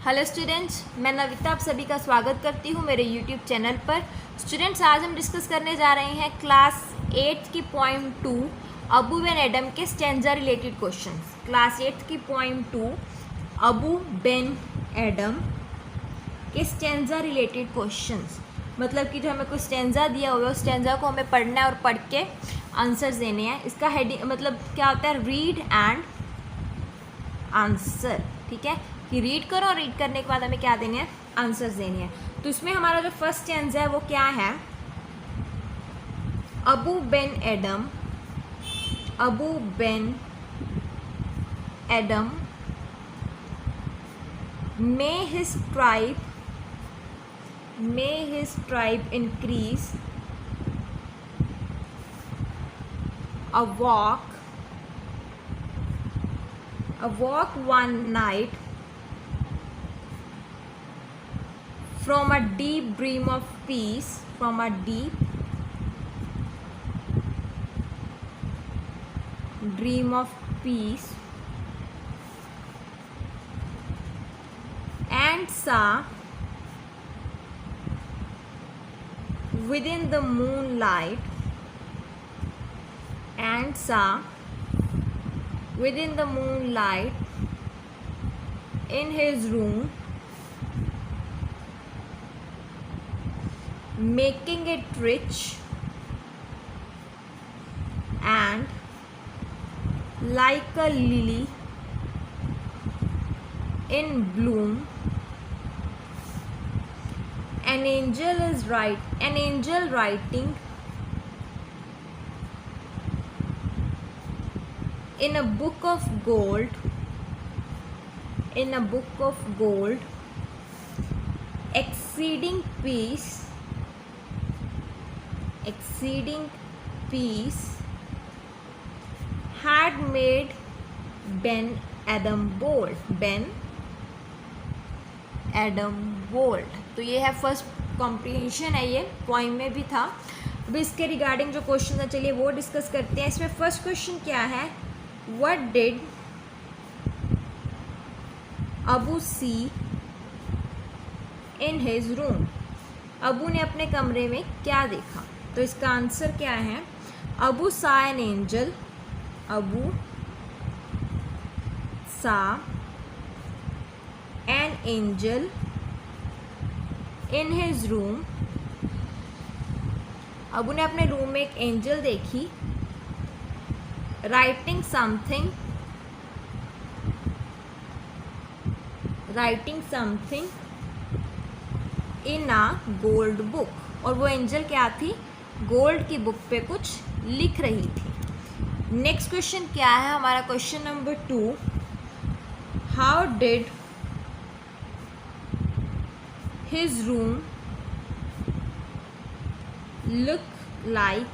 Hello students, मैं नविता आप सभी का स्वागत करती हूँ मेरे यूट्यूब चैनल पर। स्टूडेंट्स, आज हम डिस्कस करने जा रहे हैं क्लास 8 की पॉइंट 2 अबू बिन एडम के स्टैंजा रिलेटेड क्वेश्चंस। क्लास 8 की पॉइंट 2 अबू बिन एडम के स्टैंजा रिलेटेड क्वेश्चंस, मतलब कि जो हमें कोई स्टैंजा दिया हुआ है उस स्टैंजा को हमें पढ़ना है और पढ़ के आंसर्स देने हैं। इसका हेडिंग मतलब क्या होता है, रीड एंड आंसर। ठीक है, कि रीड करो और रीड करने के बाद हमें क्या देने हैं, आंसर्स देने हैं। तो इसमें हमारा जो फर्स्ट स्टैंजा है वो क्या है, Abu Ben Adam may his tribe increase a walk one night from a deep dream of peace, and saw within the moonlight in his room, making it rich and like a lily in bloom. An angel writing in a book of gold, exceeding peace had made Ben Adam bold। तो ये है first comprehension है, ये point में भी था। अब इसके रिगार्डिंग जो क्वेश्चन है चलिए वो डिस्कस करते हैं। इसमें फर्स्ट क्वेश्चन क्या है, what did Abu see in his room. Abu ने अपने कमरे में क्या देखा। तो इसका आंसर क्या है, अबू सा an angel in his room. Abu ने अपने रूम में एक एंजल देखी, writing something in a gold book. और वो एंजल क्या थी, गोल्ड की बुक पे कुछ लिख रही थी। नेक्स्ट क्वेश्चन क्या है हमारा, question number 2, how did his room look like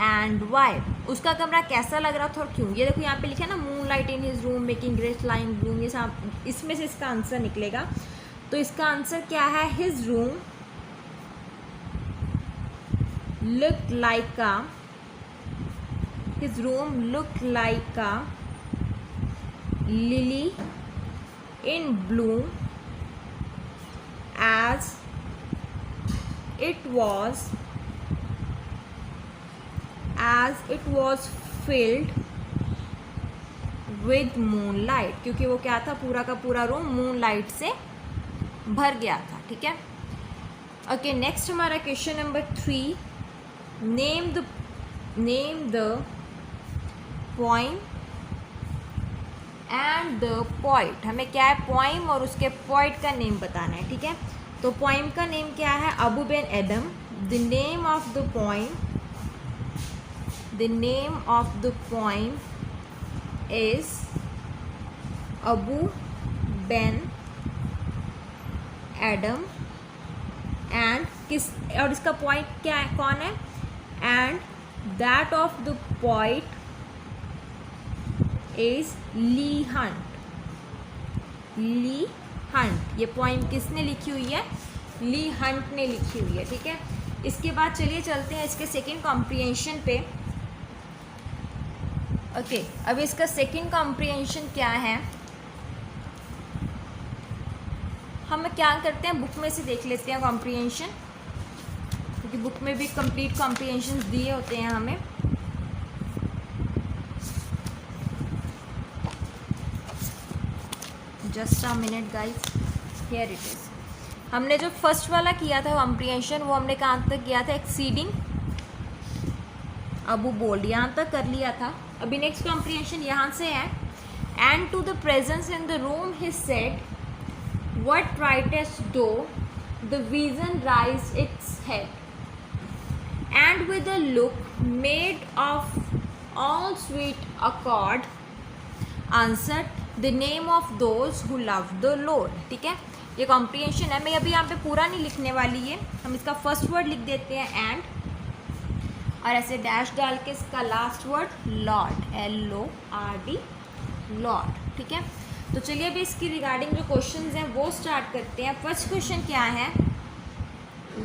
and why। उसका कमरा कैसा लग रहा था और क्यों। ये देखो यहाँ पे लिखा है ना, moon light in his room making great line Bloom, ये सब इसमें से इसका आंसर निकलेगा। तो इसका आंसर क्या है, his room looked like a lily in bloom as it was filled with moonlight। क्योंकि वो क्या था, पूरा का पूरा रूम मूनलाइट से भर गया था। ठीक है, ओके। नेक्स्ट हमारा question number 3, name the poem and the poet. हमें क्या है, पोइम और उसके पोइट का नेम बताना है। ठीक है, तो पोइम का नेम क्या है, Abu Ben Adhem. The name of the poem is Abu Ben Adhem and और इसका पोइट क्या है, कौन है, and that of the poet is Leigh Hunt. ये पोइम किसने लिखी हुई है, ली हंट ने लिखी हुई है। ठीक है, इसके बाद चलिए चलते हैं इसके सेकंड कॉम्प्रिहेंशन पे। ओके, अब इसका सेकंड कॉम्प्रिहेंशन क्या है, हम क्या करते हैं, बुक में से देख लेते हैं कॉम्प्रिहेंशन, क्योंकि बुक में भी कंप्लीट कॉम्प्रिहेंशन दिए होते हैं हमें। Just a minute guys, here it is. हमने जो फर्स्ट वाला किया था कॉम्प्रिहेंशन, वो हमने कहाँ तक किया था, एक्सीडिंग अबू बोल्ड, यहाँ तक कर लिया था। अभी नेक्स्ट कॉम्प्रिहेंशन यहाँ से है, and to the presence in the room he said what writest thou the vision raised its head, and with a look made of all sweet accord answered the name of those who love the Lord. ठीक है, ये comprehension है। मैं अभी यहाँ पे पूरा नहीं लिखने वाली है, हम इसका फर्स्ट वर्ड लिख देते हैं एंड, और ऐसे डैश डाल के इसका last word Lord, LORD, Lord. ठीक है, तो चलिए अभी इसकी रिगार्डिंग जो क्वेश्चंस हैं वो स्टार्ट करते हैं। फर्स्ट क्वेश्चन क्या है,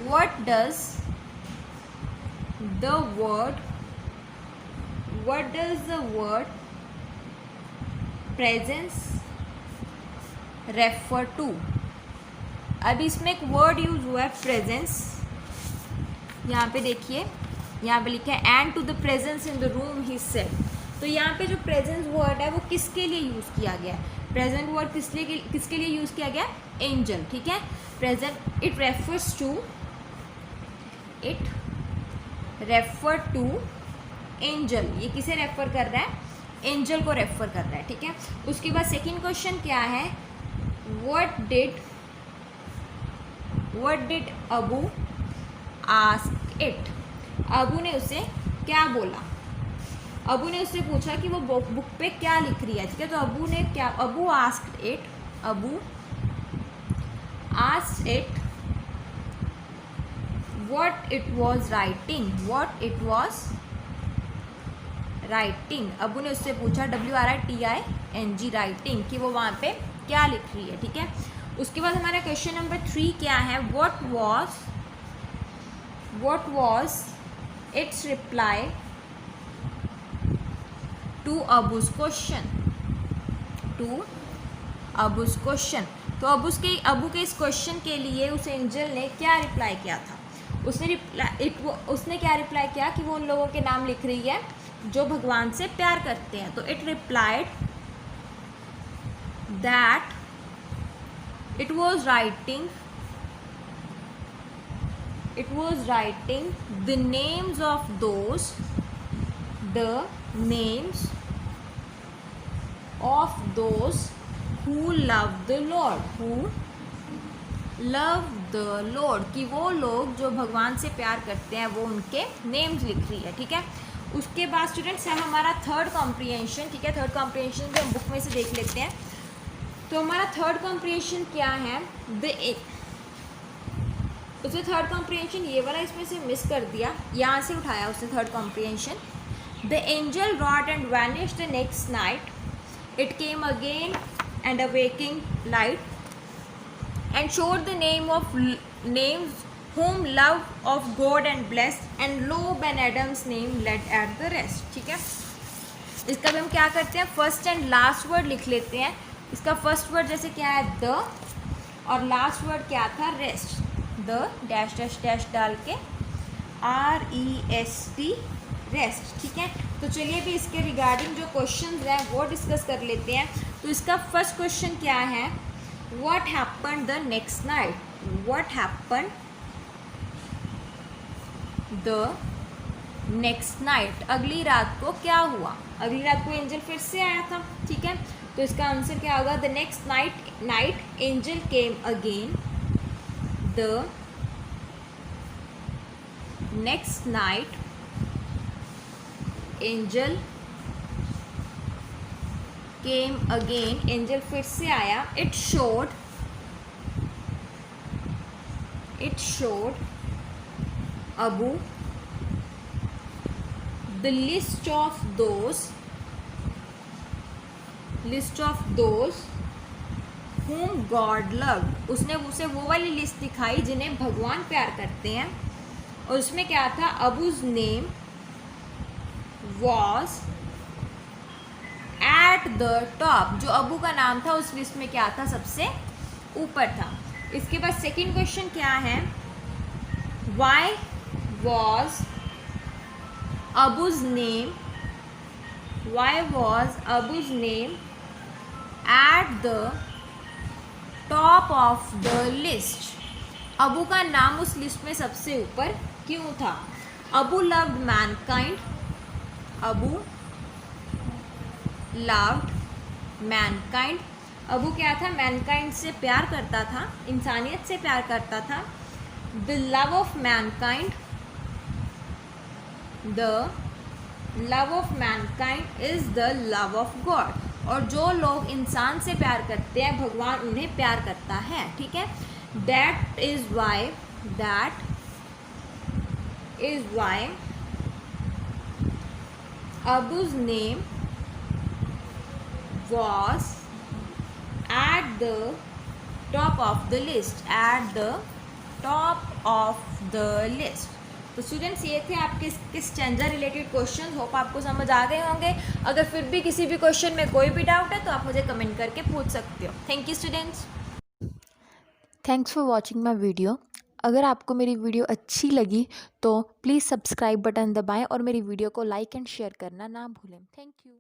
what does the word presence refer to. अब इसमें एक वर्ड यूज हुआ है प्रेजेंस, यहाँ पे देखिए, यहाँ पे लिखा है and to the presence in the room he said. तो यहाँ पे जो प्रेजेंस वर्ड है वो किसके लिए यूज़ किया गया है, प्रेजेंट वर्ड किसके लिए यूज़ किया गया, एंजल। ठीक है, present it refer to angel, ये किसे रेफर कर रहा है, एंजल को रेफर कर रहा है। ठीक है, उसके बाद सेकंड क्वेश्चन क्या है, what did Abu ask it. Abu ने उसे क्या बोला, अबू ने उससे पूछा कि वो बुक पे क्या लिख रही है। ठीक है, तो Abu asked it what it was writing. Abu ने उससे पूछा WRITING राइटिंग, कि वो वहाँ पे क्या लिख रही है। ठीक है, उसके बाद हमारा क्वेश्चन नंबर 3 क्या है, what was its reply to Abu's question. तो अबू के इस क्वेश्चन के लिए उस एंजल ने क्या रिप्लाई किया था, उसने क्या रिप्लाई किया कि वो उन लोगों के नाम लिख रही है जो भगवान से प्यार करते हैं। तो it replied that it was writing the names of those who love the Lord, कि वो लोग जो भगवान से प्यार करते हैं वो उनके नेम्स लिख रही है। ठीक है, उसके बाद स्टूडेंट्स है हमारा थर्ड कॉम्प्रिहेंशन। ठीक है, थर्ड कॉम्प्रिहेंशन भी हम बुक में से देख लेते हैं। तो हमारा थर्ड कॉम्प्रिहेंशन क्या है, उसने थर्ड कॉम्प्रिहेंशन ये वाला इसमें से मिस कर दिया, यहाँ से उठाया उसने third comprehension. The angel wrote and vanished the next night, it came again and a waking light and showed the names whom love of God and blessed, and Job and Adam's name led at the rest। ठीक है, इसका भी हम क्या करते हैं, first and last word लिख लेते हैं। इसका फर्स्ट वर्ड जैसे क्या है द, और लास्ट वर्ड क्या था rest, the dash dash dash डाल के REST रेस्ट। ठीक है, तो चलिए भी इसके रिगार्डिंग जो क्वेश्चंस हैं वो डिस्कस कर लेते हैं। तो इसका फर्स्ट क्वेश्चन क्या है, what happened the next night, what happened the next night, अगली रात को क्या हुआ, अगली रात को एंजल फिर से आया था। ठीक है, तो इसका आंसर क्या होगा, the next night angel came again, the next night angel came again, angel फिर से आया। It showed Abu the list of those whom God loved, उसने उसे वो वाली लिस्ट दिखाई जिन्हें भगवान प्यार करते हैं, और उसमें क्या था, Abu's name was at the top, जो अबू का नाम था उस लिस्ट में क्या था, सबसे ऊपर था। इसके बाद सेकंड क्वेश्चन क्या है, why was Abu's name at the top of the list. Abu का नाम उस लिस्ट में सबसे ऊपर क्यों था? Abu loved mankind, Abu loved mankind, Abu क्या था? मैनकाइंड से प्यार करता था, इंसानियत से प्यार करता था। The love of Mankind, the love of Mankind is the love of God. और जो लोग इंसान से प्यार करते हैं, भगवान उन्हें प्यार करता है, ठीक है। That is why Abu's name was at the top of the list, तो स्टूडेंट्स ये थे आपके स्टैंजा रिलेटेड क्वेश्चंस। होप आपको समझ आ गए होंगे। अगर फिर भी किसी भी क्वेश्चन में कोई भी डाउट है तो आप मुझे कमेंट करके पूछ सकते हो। Thank you students. Thanks for watching my video. अगर आपको मेरी वीडियो अच्छी लगी तो प्लीज़ सब्सक्राइब बटन दबाएं और मेरी वीडियो को लाइक एंड शेयर करना ना भूलें। Thank you.